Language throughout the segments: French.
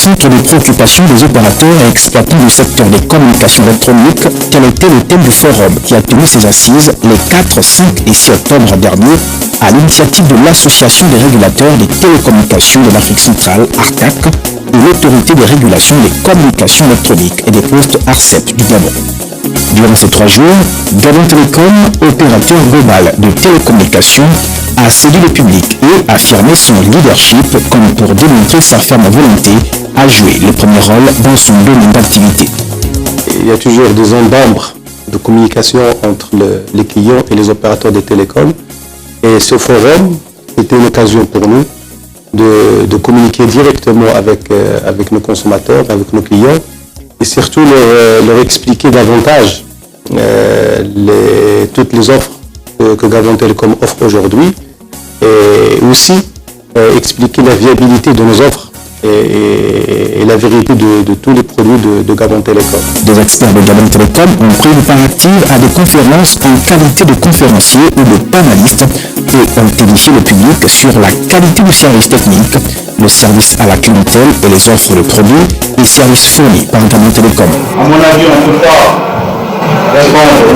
centre des préoccupations des opérateurs et exploitants du secteur des communications électroniques, tel était le thème du forum qui a tenu ses assises les 4, 5 et 6 octobre dernier à l'initiative de l'Association des régulateurs des télécommunications de l'Afrique centrale, ARTAC, et l'Autorité des régulations des communications électroniques et des postes ARCEP du Gabon. Durant ces 3 jours, Gabon Télécom, opérateur global de télécommunications, a séduit le public et affirmé son leadership comme pour démontrer sa ferme volonté à jouer le premier rôle dans son domaine d'activité. Il y a toujours des zones d'ombre de communication entre les clients et les opérateurs des télécoms. Et ce forum était une occasion pour nous de communiquer directement avec nos consommateurs, avec nos clients, et surtout leur expliquer davantage toutes les offres que Gabon Télécom offre aujourd'hui, et aussi expliquer la viabilité de nos offres et la vérité de tous les produits de Gabon Télécom. Des experts de Gabon Télécom ont pris une part active à des conférences en qualité de conférenciers ou de panélistes et ont édifié le public sur la qualité du service technique, le service à la clientèle et les offres de produits et services fournis par Gabon Télécom. À mon avis, on ne peut pas répondre ou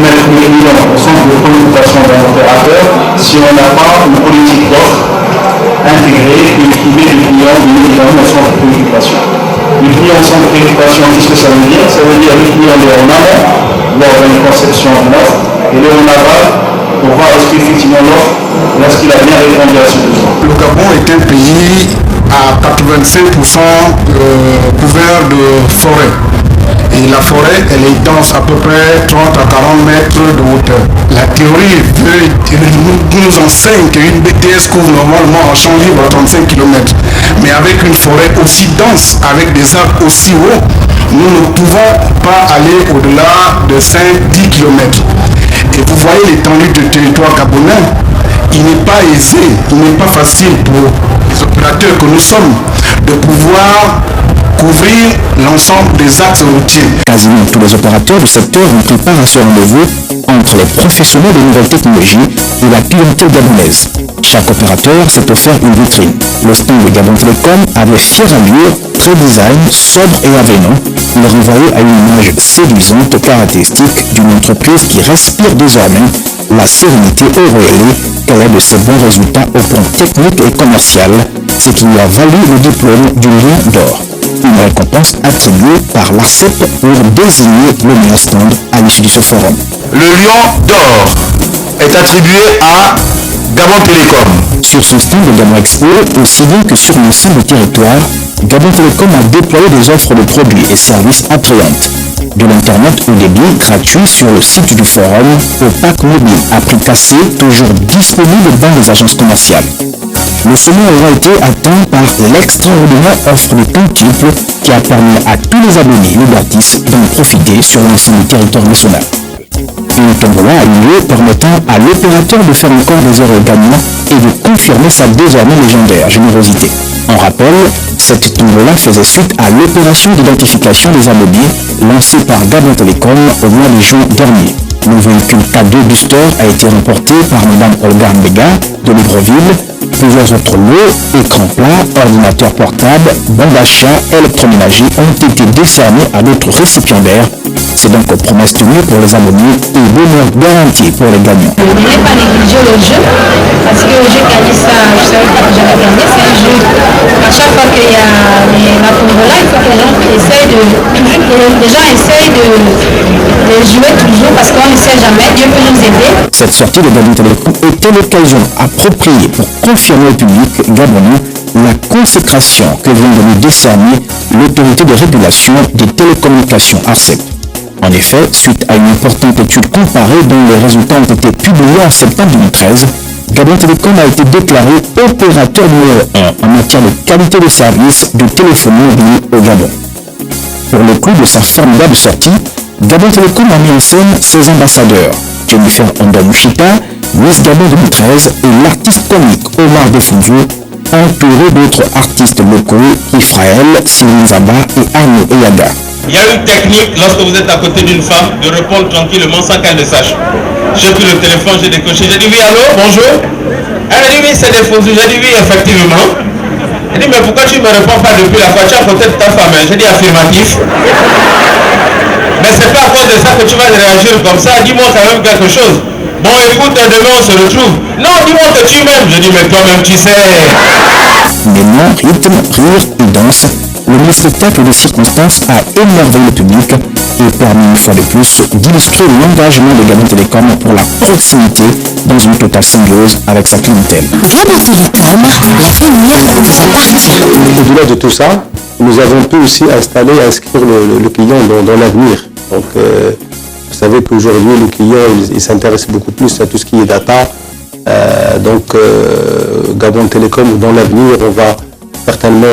mettre les clients au centre de préoccupation d'un opérateur si on n'a pas une politique d'offre intégrée qui met les clients au centre de préoccupation. Les clients au centre de préoccupation, qu'est-ce que ça veut dire? Ça veut dire les clients les en amont, lors de la conception de l'offre, et les en aval, pour voir est-ce qu'effectivement l'offre, lorsqu'il a bien répondu à ce besoin. Le Gabon est un pays à 85% couvert de forêt. Et la forêt, elle est dense, à peu près 30 à 40 mètres de hauteur. La théorie nous enseigne qu'une BTS couvre normalement en champ libre à 35 km. Mais avec une forêt aussi dense, avec des arbres aussi hauts, nous ne pouvons pas aller au-delà de 5-10 km. Et vous voyez l'étendue du territoire gabonais, il n'est pas aisé, il n'est pas facile pour les opérateurs que nous sommes de pouvoir couvrir l'ensemble des axes routiers. Quasiment tous les opérateurs du secteur ont pris part à ce rendez-vous entre les professionnels des nouvelles technologies et la clientèle gabonaise. Chaque opérateur s'est offert une vitrine. Le stand de Gabon Télécom avait fière allure, très design, sobre et avenant. Il renvoyait à une image séduisante caractéristique d'une entreprise qui respire désormais la sérénité auréolée qu'elle a de ses bons résultats au plan technique et commercial, ce qui lui a valu le diplôme du Lion d'Or. Une récompense attribuée par l'ARCEP pour désigner le meilleur stand à l'issue de ce forum. Le Lion d'Or est attribué à Gabon Télécom. Sur son stand de Gabon Expo, aussi bien que sur l'ensemble du territoire, Gabon Télécom a déployé des offres de produits et services attrayantes. De l'Internet au débit gratuit sur le site du forum au pack mobile à prix cassé, toujours disponible dans les agences commerciales. Le sommet aura été atteint par l'extraordinaire offre de quintuple qui a permis à tous les abonnés Libertis d'en profiter sur l'ensemble du territoire national. Une tombola a eu lieu permettant à l'opérateur de faire encore des heures gagnants et de confirmer sa désormais légendaire générosité. En rappel, cette tombola faisait suite à l'opération d'identification des abonnés lancée par Gabon Télécom au mois de juin dernier. Le véhicule K2 Booster a été remporté par Mme Olga Mbega de Libreville. Plusieurs autres lots, écrans plats, ordinateurs portables, bons d'achat, électroménagers ont été décernés à d'autres récipiendaires. C'est donc aux promesses tenues pour les abonnés et bonheur garanti pour les gagnants. Je n'ai pas négligé le jeu parce que j'ai gagné ça, je savais pas que j'avais gagné, c'est un jeu. À chaque fois qu'il y a la tombola, il faut que les gens essayent de jouer toujours parce qu'on ne sait jamais, Dieu peut nous aider. Cette sortie de Gabon Télécom était l'occasion appropriée pour confirmer au public gabonais la consécration que vient de nous décerner l'autorité de régulation des télécommunications ARCEP. En effet, suite à une importante étude comparée dont les résultats ont été publiés en septembre 2013, Gabon Télécom a été déclaré opérateur numéro 1 en matière de qualité de service de téléphonie mobile au Gabon. Pour le coup de sa formidable sortie, Gabon Télécom a mis en scène ses ambassadeurs, Jennifer Ondamushita, Miss Gabon 2013 et l'artiste comique Omar Defundio, entouré d'autres artistes locaux, Ifraël, Sylvain Zaba et Arnaud Eyaga. Il y a une technique, lorsque vous êtes à côté d'une femme, de répondre tranquillement sans qu'elle ne sache. J'ai pris le téléphone, j'ai décroché, j'ai dit oui, allô, bonjour. Elle a dit oui, c'est des faux. J'ai dit oui, effectivement. Il dit, mais pourquoi tu ne me réponds pas depuis la fois? Tu es à côté de ta femme. J'ai dit affirmatif. Mais c'est pas à cause de ça que tu vas réagir comme ça. Dis-moi quand même quelque chose. Bon, écoute, demain on se retrouve. Non, dis-moi que tu m'aimes. Je dis, mais toi-même tu sais. Maintenant, rythme, rire et danse, le beau spectacle de circonstances a émerveillé le public et permis une fois de plus d'illustrer l'engagement de Gabon Télécom pour la proximité dans une totale symbiose avec sa clientèle. Gabon Télécom, l'avenir vous appartient. Au-delà de tout ça, nous avons pu aussi installer et inscrire le client dans l'avenir. Donc, vous savez qu'aujourd'hui, le client il s'intéresse beaucoup plus à tout ce qui est data. Gabon Télécom, dans l'avenir, on va certainement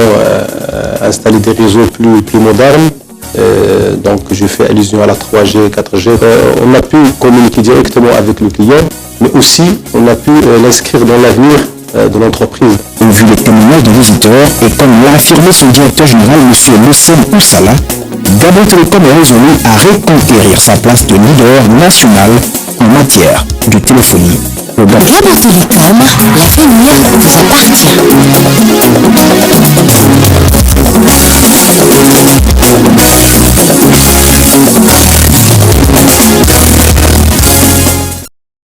installer des réseaux plus modernes. Donc, je fais allusion à la 3G, 4G. On a pu communiquer directement avec le client, mais aussi on a pu l'inscrire dans l'avenir de l'entreprise. Au vu des témoignages des visiteurs et comme l'a affirmé son directeur général, M. Moussem Oussala, Gabon Télécom est résolu à reconquérir sa place de leader national en matière de téléphonie. Gabon Télécom, l'avenir vous appartient.